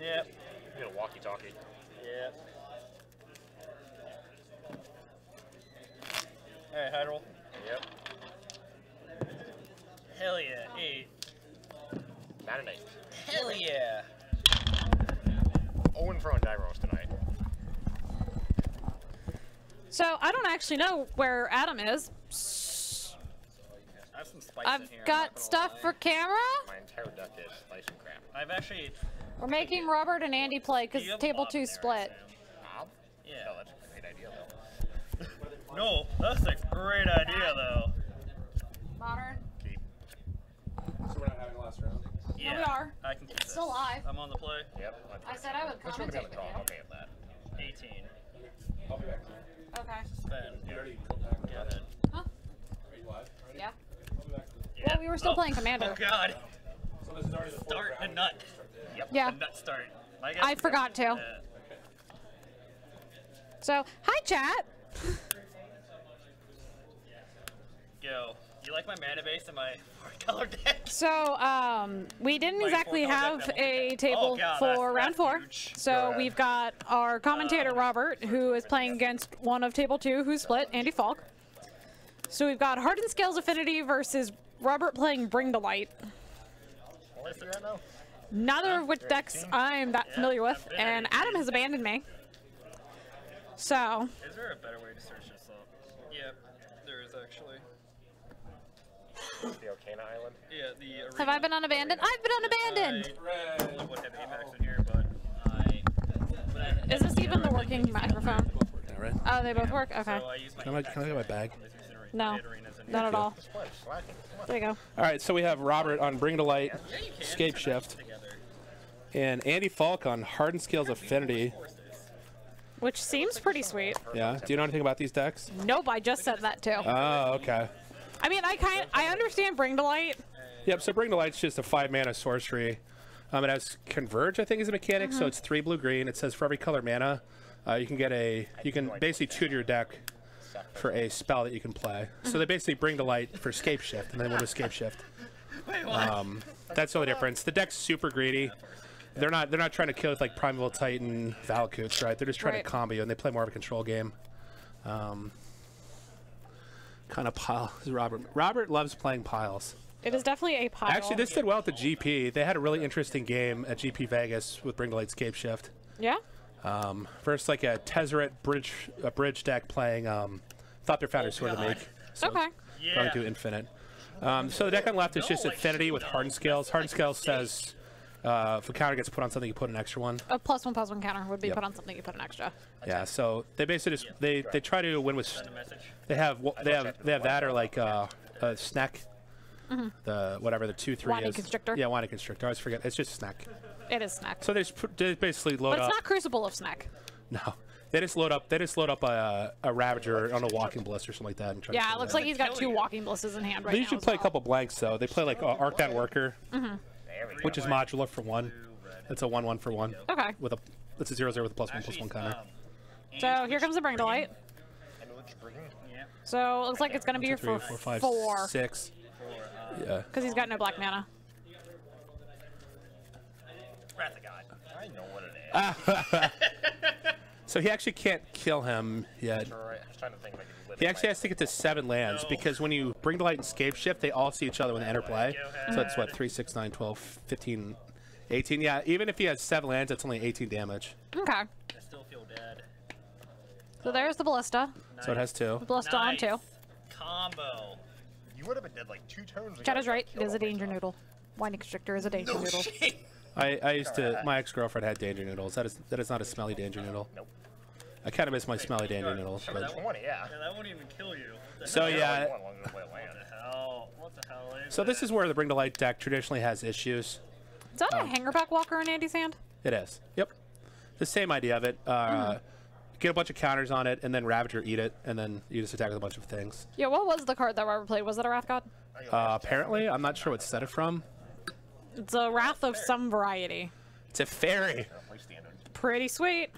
Yep. You get a walkie-talkie. Yep. Alright, high roll. Yep. Hell yeah, 8. Not an 8. Hell yeah. Owen for on die rolls tonight. So I don't actually know where Adam is. I have some spice I've in here. got stuff for camera. My entire deck is spice and crap. I've actually. We're making Robert and Andy play because table 2 split. Bob? Yeah. No, that's a great idea though. No, that's a great idea though. Modern. Keep. So we're not having a last round? Yeah. No, we are. I can keep It's this. still live. I'm on the play. Yep. I said I would Let's go to the commentate with draw. you. I'm okay with that. 18. I'll be back. Okay. Spend. You already come back? Yeah, then. Huh? Are you live already? Yeah. I'll be back. Well, we were still playing Commander. Oh god. So this is already the fourth Start round. a nut. Yep. Yeah. A nut start. I forgot to. Yeah. So, hi chat. Go. You like my mana base and my 4-color deck? So, we didn't My exactly 4-color have deck that a won't- table Oh, God, for that's round 4. huge. So Right. we've got our commentator Robert, who is playing against one of table 2, who's split, Andy Falk. So we've got Hardened Scales Affinity versus Robert playing Bring to Light. What is it right now? Neither of which decks I'm that familiar with, and Adam has abandoned me. So, Is there a better way to search this up? Yep, there is actually. The Arcana Island. Yeah, the arena. have I been unabandoned? I've been unabandoned! I would have Apex in here, but Is this even the working microphone? Yeah, right. Oh, they both work? Okay. so I use my Can I get my bag? No, not at all. Split, slacking. There you go. All right, so we have Robert on Bring to Light, Yeah, you can. Escape Shift, Together. and Andy Falk on Hardened Scales Affinity. Which seems pretty sweet. Yeah. Do you know anything about these decks? Nope, I just said that too. Oh, okay. I mean, I understand Bring to Light. Yep. So Bring to Light's just a 5-mana sorcery. It has Converge, I think, is a mechanic. So it's 3 blue-green. It says for every color mana, you can basically tune your deck for a spell that you can play. So they basically Bring to Light for Escape Shift, and then we'll Escape Shift. Wait, what? That's the only difference. The deck's super greedy. They're not trying to kill with like Primeval Titan, Valakut's, right? They're just trying Right. to combo you, and they play more of a control game. Kind of pile. Robert loves playing piles. It is definitely a pile. Actually, this did well at the GP. They had a really interesting game at GP Vegas with Bring to Light Escape Shift. Yeah? First, like a Tezzeret bridge deck playing Thought Their Founders Sword to make. So Okay. going to Infinite. So the deck on the left is just Affinity with Hardened Scales. Hardened Scales says if a counter gets put on something, you put an extra one. A +1/+1 counter would be Yep. put on something, you put an extra. Yeah, so they basically just they try to win with Send a message. they have that or like a snack, the whatever the 2/3 Winding is. Constrictor. Yeah, Winding Constrictor. I always forget. It's just snack. It is Snack. So they basically load But it's up. not Crucible of Snack. No, they just load up a Ravager on a Walking Bliss or something like that. And try to Yeah, kill it looks that. like he's got 2 Walking Blisses in hand right They now. usually as play a well. couple blanks though. They play like Arcbound Worker, There we go. which is modular for 1. It's a 1/1 for 1. Okay. With a it's a 0/0 with a +1/+1 counter. So here comes the Bring to Light. And which bringing? Yeah. So it looks like it's going to be 3, for 4, 5, 4. 6. Yeah. Because he's got no black mana. Wrath of God. I know what it is. So he actually can't kill him yet. Alright, I was trying to think if I could live He in actually my- has to get to 7 lands because when you Bring to Light and Escape Shift, they all see each other when they enter play. So it's what, 3, 6, 9, 12, 15, 18. Yeah, even if he has 7 lands, it's only 18 damage. Okay. I still feel dead. So there's the Ballista. So it has 2. Ballista on Nice. 2. Combo. You would have been dead like 2 turns ago. Shadow's right. It Kill is a all my Danger stuff. Noodle. Winding Constrictor is a Danger Noodle. I used to, my ex-girlfriend had Danger Noodles. That is not a smelly Danger Noodle. Nope. I kind of miss my smelly Danger Noodles. That was But 20, yeah. Yeah, that won't even kill you. What the So hell? yeah, One longer way to land. What the hell? What the hell is so this is where the Bring to Light deck traditionally has issues. Is that a Hangerback Walker in Andy's hand? It is. Yep. The same idea of it. Get a bunch of counters on it, and then Ravager eat it, and then you just attack with a bunch of things. Yeah, what was the card that Robert played? Was it a Wrath God? Apparently, I'm not sure what set it from. It's a Wrath of some variety. It's a fairy. Play standard. Pretty sweet.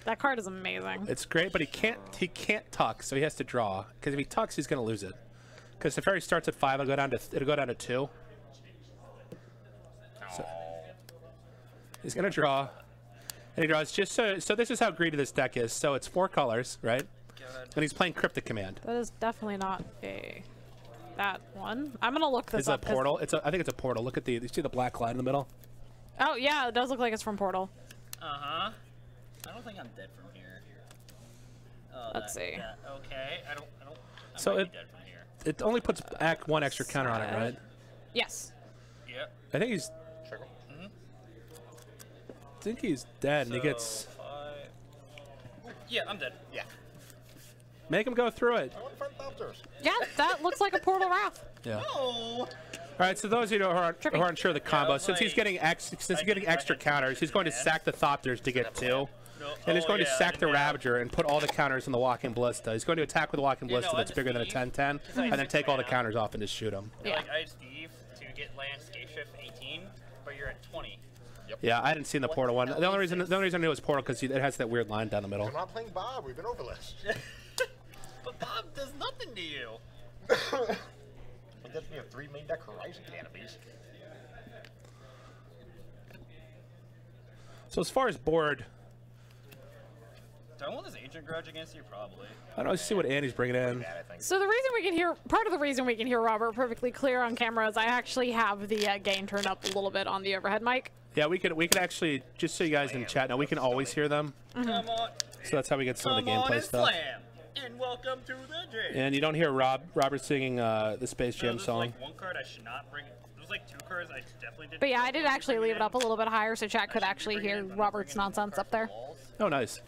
That card is amazing. It's great, but he can't tuck, so he has to draw. Because if he tucks, he's gonna lose it. Because the fairy starts at 5, it'll go down to 2. So, He's gonna draw. And he draws just so this is how greedy this deck is. So it's 4 colors, right? Good. And he's playing Cryptic Command. That is definitely not that one. I'm gonna look this It's a up. 'Cause- portal. I think it's a portal. Look at you see the black line in the middle? Oh yeah, it does look like it's from Portal. Uh-huh. I don't think I'm dead from here. Oh, Let's see. Okay. I So might it- be dead from here. It only puts 1 extra counter on it, right? Yes. Yep. I think he's Trickle. dead, and he gets. 5. Yeah, I'm dead. Yeah. Make him go through it. I want front doctors. Yeah, that looks like a Portal Wrath. Yeah. Oh. All right, so those of you who aren't sure of the combo, was since he's like- getting extra counters, he's going to sack the Thopters to get 2, and he's Oh, going to yeah, sack the yeah. Ravager and put all the counters in the Walking Ballista. He's going to attack with the Walking Yeah, no, Ballista that's I bigger than a just 10-10, and then take all the counters off and just shoot him. Yeah. Like, I had Steve to get Landscape Shift 18, but you're at 20. Yeah, I hadn't seen the Portal one. The only reason I knew it was Portal because it has that weird line down the middle. I'm not playing Bob. We've been over this. But Bob does nothing to you. It gets me a 3 main deck Horizon Canopies. So as far as board, Do I want this Ancient Grudge against you? Probably. I don't know, see what Andy's bringing in. Bad, I think. So the reason we can hear, part of the reason we can hear Robert perfectly clear on camera is I actually have the gain turned up a little bit on the overhead mic. Yeah, we could actually, just so you guys in chat know, we can always hear them. Come on. So that's how we get some of the Come on gameplay and stuff. slam. And welcome to the jam. And you don't hear Robert singing the Space Jam There's song. like 1 card I should not bring. There's like 2 cards I definitely didn't. But yeah, I did actually leave it up a little bit higher so chat could actually hear Robert's nonsense up there. Oh, nice.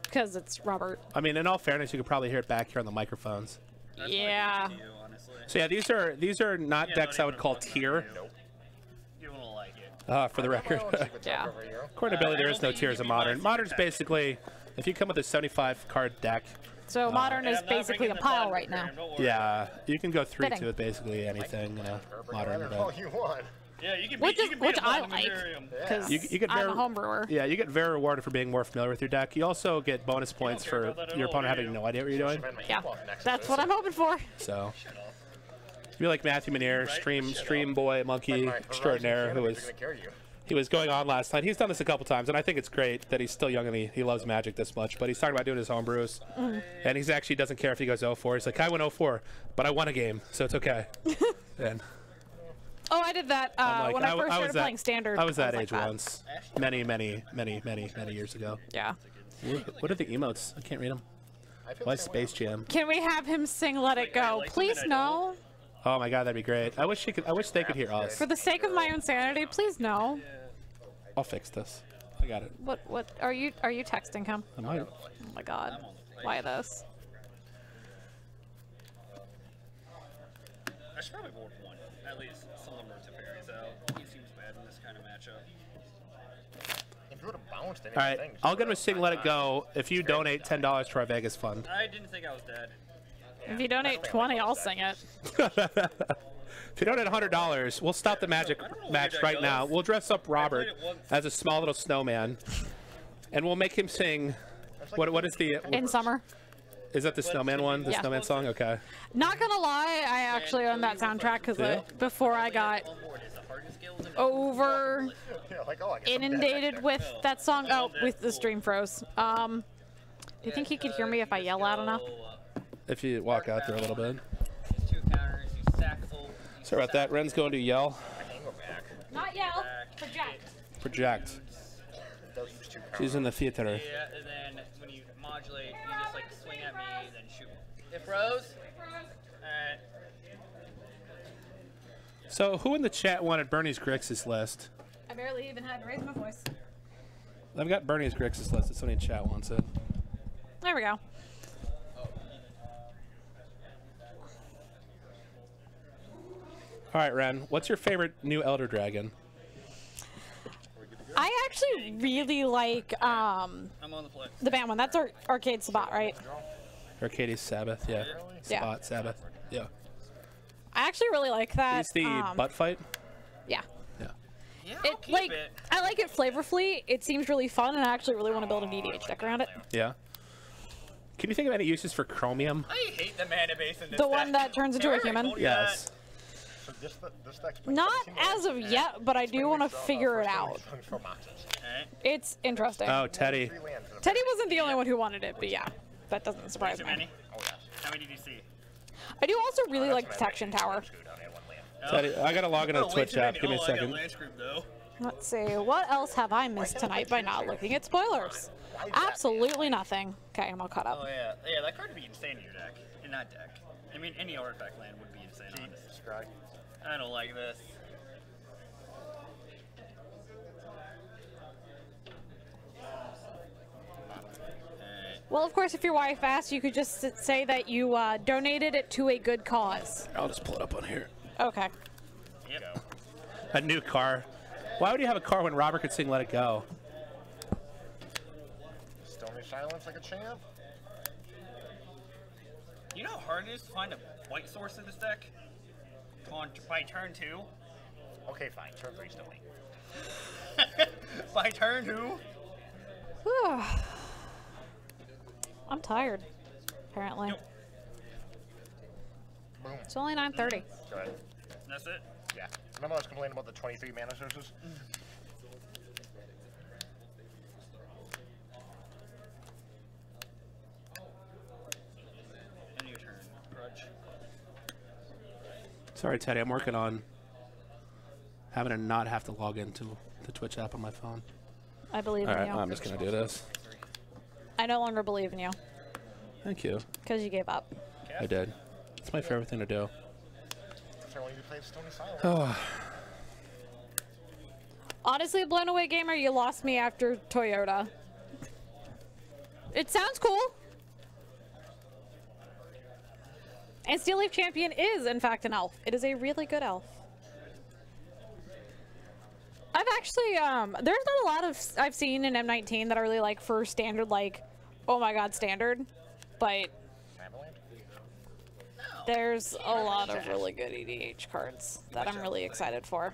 Because it's Robert. I mean, in all fairness, you could probably hear it back here on the microphones. Yeah. So yeah, these are not decks I would call tier. You won't like it. For the record. Yeah. According to Billy, there is no tiers of Modern. Modern's basically, if you come with a 75 card deck, So Modern is basically a pile right now. yeah, you can go 3-2 Fitting. with basically anything in a Modern Whatever deck. you want. Yeah, you can Which beat, is- you can beat which a I Modern like. Imperium. Because You get I'm very, a home brewer. yeah, you get very rewarded for being more familiar with your deck. You also get bonus points care for about that at your all, opponent do having you? no idea what you're doing. Yeah. That's what I'm hoping for. So, you're like Matthew Manier, stream boy, monkey extraordinaire, who was he was going on last night. He's done this a couple times, and I think it's great that he's still young and he loves Magic this much. But he's talking about doing his homebrews, and he's actually doesn't care if he goes 0-4. He's like, I went 0-4, but I won a game, so it's okay. And Oh, I did that I'm like, when I first was started that- playing Standard. I was that like age once, many years ago. Yeah. What are the emotes? I can't read them. Why Space Jam? Can we have him sing Let It Go? Please no. Oh my God, that'd be great. I wish they could hear us. For the sake of my own sanity, please no. I'll fix this. I got it. What are you texting him? I might. Oh my God. Why this? I should probably board 1. At least some of them are to parry, so he seems bad in this kind of matchup. If you would have bounced any All right, things, I'll get him a sing Let It Go if you donate $10 to our Vegas fund. I didn't think I was dead. If you donate 20, I'll sing it. If you donate $100, we'll stop the Magic match right now. We'll dress up Robert as a small little snowman, and we'll make him sing. What is the? In summer. Is that the Snowman one? The Yeah. Snowman song? Okay. Not gonna lie, I actually own that soundtrack because before I got over yeah, like, oh, I guess I'm dead. inundated with that song. Oh, with the stream froze. Do you think he could hear me if I yell loud enough? If you walk out there a little bit. 2 counters, you sack full. Sorry about that. Ren's going to yell. I can go back. Not yell. Project. Project. Those use 2 counters. She's in the theater. Yeah, and then when you modulate, you just like swing at me, then shoot. It froze. Alright. So, who in the chat wanted Bernie's Grixis list? I barely even had to raise my voice. I've got Bernie's Grixis list. If somebody in chat wants it. There we go. All right, Ren. What's your favorite new Elder Dragon? I actually really like I'm on the play. the band one. That's our Arcade Sabat, right? Arcades Sabbath. Yeah. Yeah. Spot Sabbath. Yeah. I actually really like that. He's the butt fight. Yeah. Yeah. Yeah, I'll It keep like it. I like it flavorfully. It seems really fun, and I actually really want to build an EDH deck around it. Yeah. Can you think of any uses for Chromium? I hate the mana base in this The one deck. that turns into a Alright, human? don't do Yes. So this deck's Not as of yet, but I do want to figure it out. Alright. It's interesting. Oh, Teddy. Teddy wasn't the only one who wanted it, but yeah, that doesn't surprise Too me. many? Oh, yes. How many did you see? I do also really like Protection Tower. Teddy, I gotta log into the Twitch app. Give me a second. Let's see, what else have I missed tonight by not looking at spoilers? Absolutely nothing. Okay, I'm all caught up. Oh yeah, yeah, that card would be insane in your deck, in that deck. I mean, any artifact land would be insane. Honestly. I don't like this. Well, of course, if you're Wi-Fast, you could just say that you donated it to a good cause. I'll just pull it up on here. Okay. Yep. A new car. Why would you have a car when Robert could sing "Let It Go"? Stony silence like a champ. You know how hard it is to find a white source in this deck? By turn 2? Okay, fine. Turn 3 Stony. By turn 2? Whew. I'm tired, apparently. Yep. Boom. It's only 9:30. Go ahead. That's it? Yeah. Remember I was complaining about the 23 mana sources? End of your turn. Grudge. Sorry, Teddy. I'm working on having to not have to log into the Twitch app on my phone. I believe All in right, you. I'm just gonna do this. I no longer believe in you Thank you. because you gave up. I did. It's my favorite thing to do. So when you play Stony silence. Oh, Honestly, Blown Away Gamer, you lost me after Toyota. It sounds cool. And Steel Leaf Champion is, in fact, an elf. It is a really good elf. I've actually, there's not a lot of, I've seen in M19 that I really like for standard, like, oh my god, standard. But there's a lot of really good EDH cards that I'm really excited for.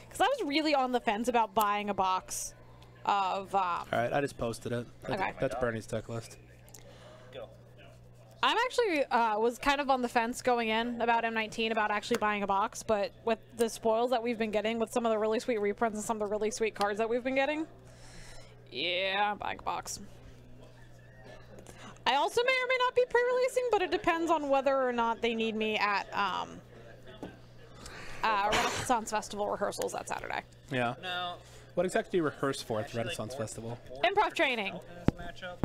Because I was really on the fence about buying a box of, all right. I just posted it. Okay. That's Bernie's deck list. Go. I'm actually, was kind of on the fence going in about M19 about actually buying a box, but with the spoils that we've been getting, with some of the really sweet reprints and some of the really sweet cards that we've been getting, yeah, I'm buying a box. I also may or may not be pre-releasing, but it depends on whether or not they need me at Renaissance Festival rehearsals that Saturday. Yeah. Now, What exactly do you rehearse for at the Renaissance Festival? Improv training. in this matchup,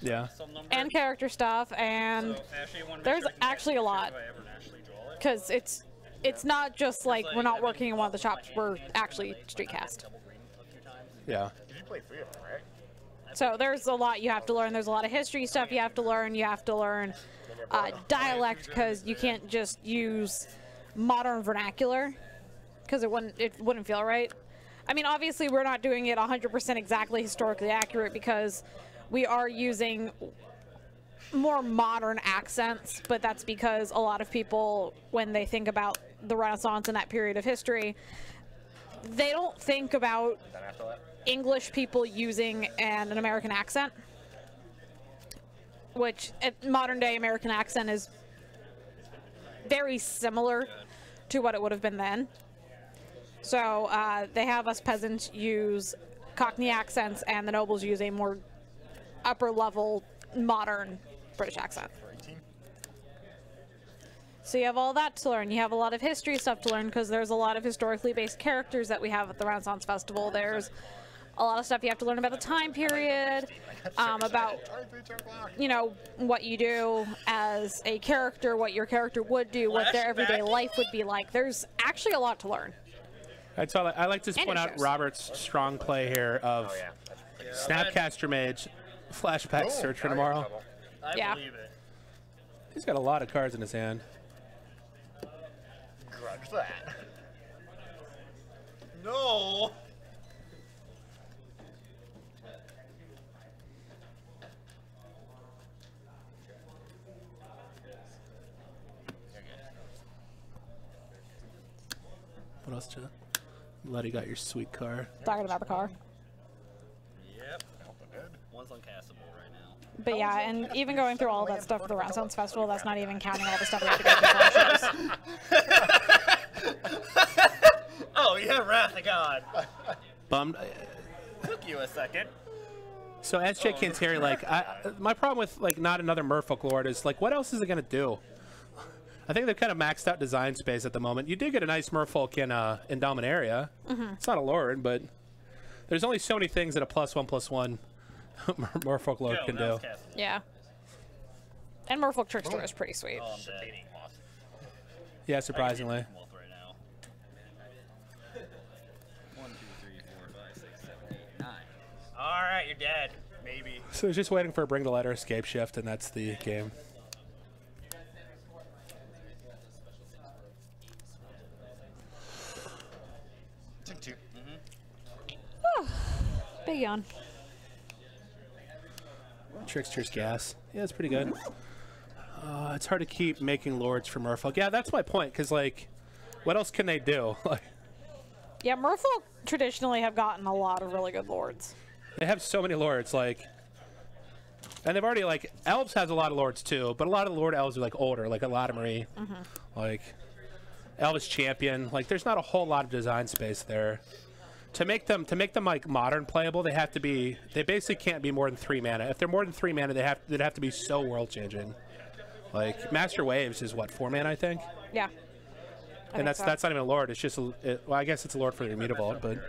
Yeah. some number. And character stuff, and So, actually, I wanna make there's sure I can actually a lot. do I ever naturally draw it? because it's not just like we're not working in one of the shops, we're actually streetcast. Double green a few times. Yeah. Did you play 3 of them, right? So there's a lot you have to learn. There's a lot of history stuff you have to learn. You have to learn dialect, because you can't just use modern vernacular, because it wouldn't feel right. I mean, obviously we're not doing it 100% exactly historically accurate, because we are using more modern accents, but that's because a lot of people, when they think about the Renaissance and that period of history, they don't think about Then after that? English people using an American accent, which modern day American accent is very similar to what it would have been then. So they have us peasants use Cockney accents, and the nobles use a more upper level modern British accent. 18? So you have all that to learn. You have a lot of history stuff to learn, because there's a lot of historically based characters that we have at the Renaissance Festival. There's a lot of stuff you have to learn about the time period, about, you know, what you do as a character, what your character would do, what their everyday life would be like. There's actually a lot to learn. I like to point out Robert's strong play here of Oh, yeah. Snapcaster Mage, Flashback Search for tomorrow. I Yeah. believe it. He's got a lot of cards in his hand. Grudge that. No. What else, Joe? Letty got your sweet car. Talking about the car. Yep. Helping good. One's uncastable right now. But yeah, and even going through all of that stuff for the Renaissance Festival, that's not even counting all the stuff we have to go through for shows. Oh, yeah, Wrath of God. Bummed. Took you a second. So SJ Canteri, like, my problem with like not another Merfolk Lord is like, what else is it gonna do? I think they've kind of maxed out design space at the moment. You did get a nice Merfolk in Dominaria. It's not a Lord, but there's only so many things that a +1/+1 Merfolk Lord can do. Yeah. And Merfolk Trickster is pretty sweet. Oh, I'm dead. Yeah, surprisingly. 1, 2, 3, 4, 5, 6, 7, 8, 9. All right, you're dead. Maybe. So it's just waiting for a Bring the Letter Escape Shift, and that's the game. Took 2. Big yawn. Trickster's Gas. Yeah, it's pretty good. It's hard to keep making Lords for Merfolk. Yeah, that's my point, because, like, what else can they do? Yeah, Merfolk traditionally have gotten a lot of really good Lords. They have so many Lords, like... And they've already, like... Elves has a lot of Lords, too, but a lot of the Lord Elves are, like, older, like a Latimery. Like, Elvis Champion. Like, there's not a whole lot of design space there. To make them like modern playable, they have to be. They basically can't be more than 3 mana. If they're more than 3 mana, they'd have to be so world changing. Like Master Waves is what, 4 mana, I think. Yeah. And that's not even a Lord. It's just well, I guess it's a Lord for the Immutable, but.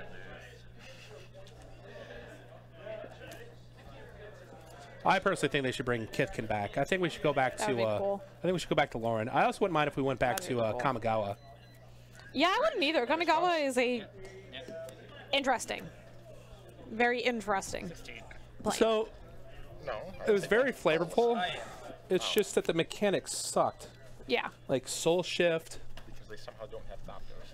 I personally think they should bring Kithkin back. I think we should go back to. Cool. I think we should go back to Lauren. I also wouldn't mind if we went back to cool. Kamigawa. Yeah, I wouldn't either. Kamigawa is a interesting, very interesting plane. So No. it was very flavorful. It's just that the mechanics sucked. Yeah. Like Soul Shift. Because they somehow don't have Thopters.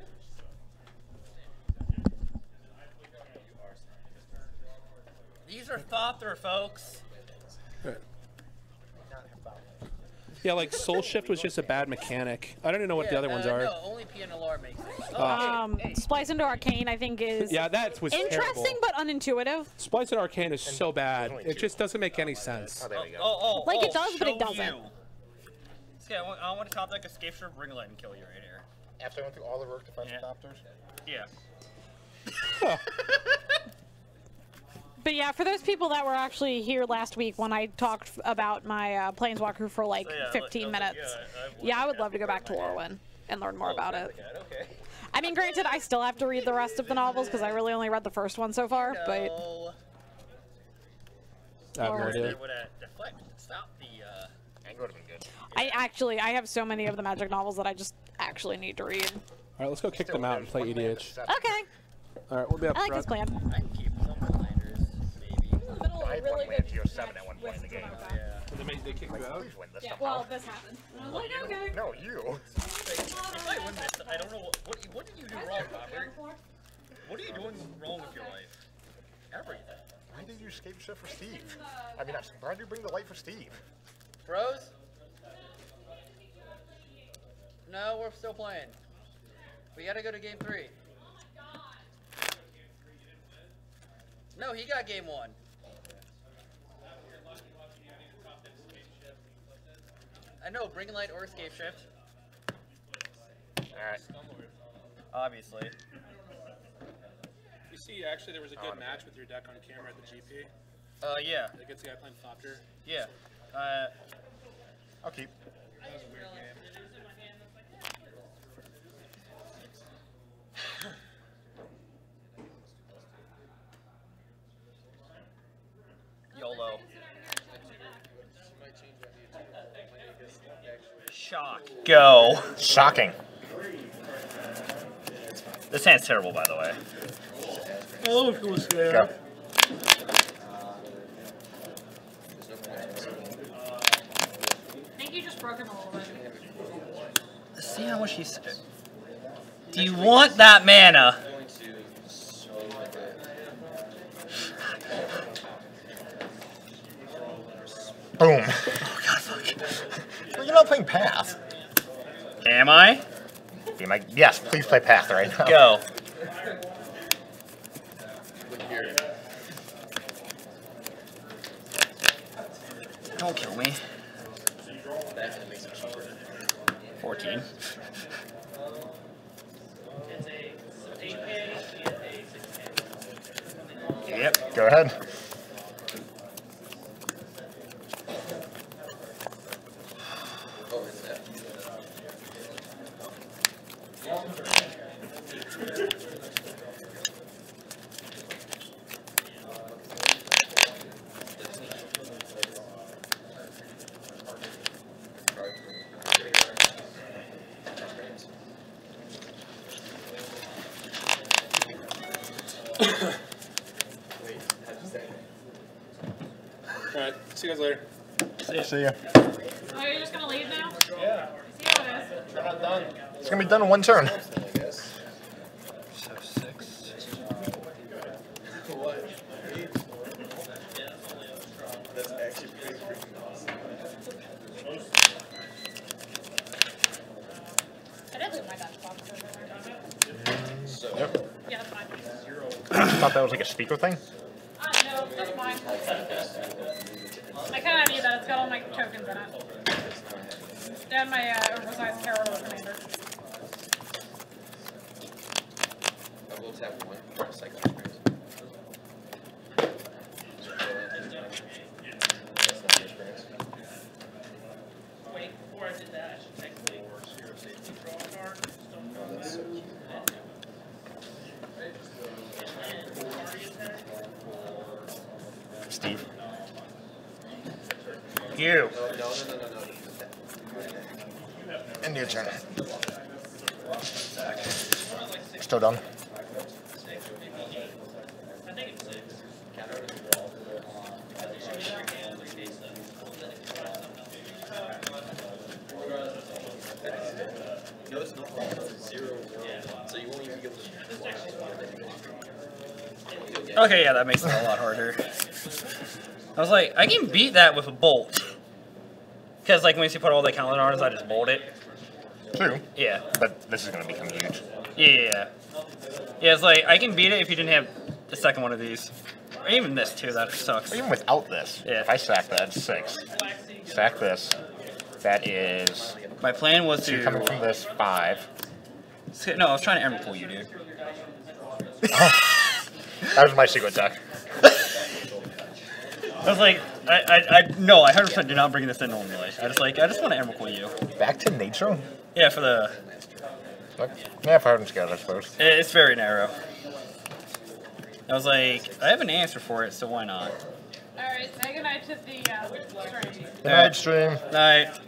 These are Thopter, folks. Yeah, like Soul Shift was just a bad mechanic. I don't even know what the other ones are. No, only PNLR makes it. Splice into Arcane, I think, is Yeah, that was interesting terrible. but unintuitive. Splice and Arcane is so bad. only It 2. just doesn't make any sense. Oh, there we go. Like, it does, but it show doesn't. you. Okay, I want to top deck Escape Strip, Ring Light, and kill you right here. After I went through all the work to find Yeah. the Thopters? Yeah. But yeah, for those people that were actually here last week when I talked about my Planeswalker for like So, yeah, 15 minutes, I would love to go back to Lorwyn and learn more about it. Okay. I mean, granted, I still have to read the rest of the novels because I really only read the first one so far, but No. I have no Or- idea. They would have deflected. Stop the. Anger would have been good. I have so many of the Magic novels that I just actually need to read. All right, let's go kick them out and play EDH. Okay, All right, we'll be up I like this front. plan. I can keep some landers, maybe. I had one land Geo 7 at one point in the game. Yeah. They kick you out? Please win this Yeah, somehow. well, this happened. And I was like, okay. No, you. If I win this, I don't know what did you do wrong, Robert? What are you doing wrong with your life? Everything. Why did you escape shit for Steve? I mean, why did you bring the light for Steve? Bros? No, we're still playing. We gotta go to game 3. No, he got game 1. I know, bring light or escape shift. Alright. Obviously. You see, actually, there was a good match with your deck on camera at the GP. Yeah. Against the guy playing Thopter. Yeah. I'll keep. That was a weird game. YOLO. Shock. Go. Shocking. This hand's terrible, by the way. Oh, it was good. Go. I think you just broke him a little bit. See how much he's. Do you want that mana? Boom. Oh god, fuck. Well, you're not playing Path. Am I? Be like, yes, please play Path right now. Go. Don't kill me. 14. Yep. Go ahead. Alright, see you guys later. See ya. Oh, you're just gonna leave now? Yeah. See how it is. We're not done. It's gonna be done in one turn. So 6. I did leave my Dutch box. Yep. Yeah, that's fine. I thought that was like a speaker thing. No, that's mine. I kind of need that. It's got all my tokens in it. And my oversized Carol Commander. I will tap one for a second. Wait, before I did that, I should technically zero safety draw a card. Oh, that's so cute. Steve. You. No. End your turn. Still done. I think it's 6. No, it's not. It's 0. So you won't even be able to. Okay, yeah, that makes it a lot harder. I was like, I can beat that with a bolt. Because, like, once you put all the counter arms, I just bolt it. True. Yeah. But this is gonna become huge. Yeah. Yeah, it's like, I can beat it if you didn't have the second one of these. Or even this, too, that sucks. Even without this, Yeah. if I sack that, it's 6. Sack this. That is My plan was 2 coming from to... this, 5. No, I was trying to Emerald Pool you, dude. That was my secret deck. I was like, no, I 100% did not bring this in normally. I just want to Emerald Pool you. Back to nature? Yeah, for the... Yeah, for Hardened scared, I suppose. It's very narrow. I was like, I have an answer for it, so why not? Alright, say goodnight to the stream. Good night, stream. Night.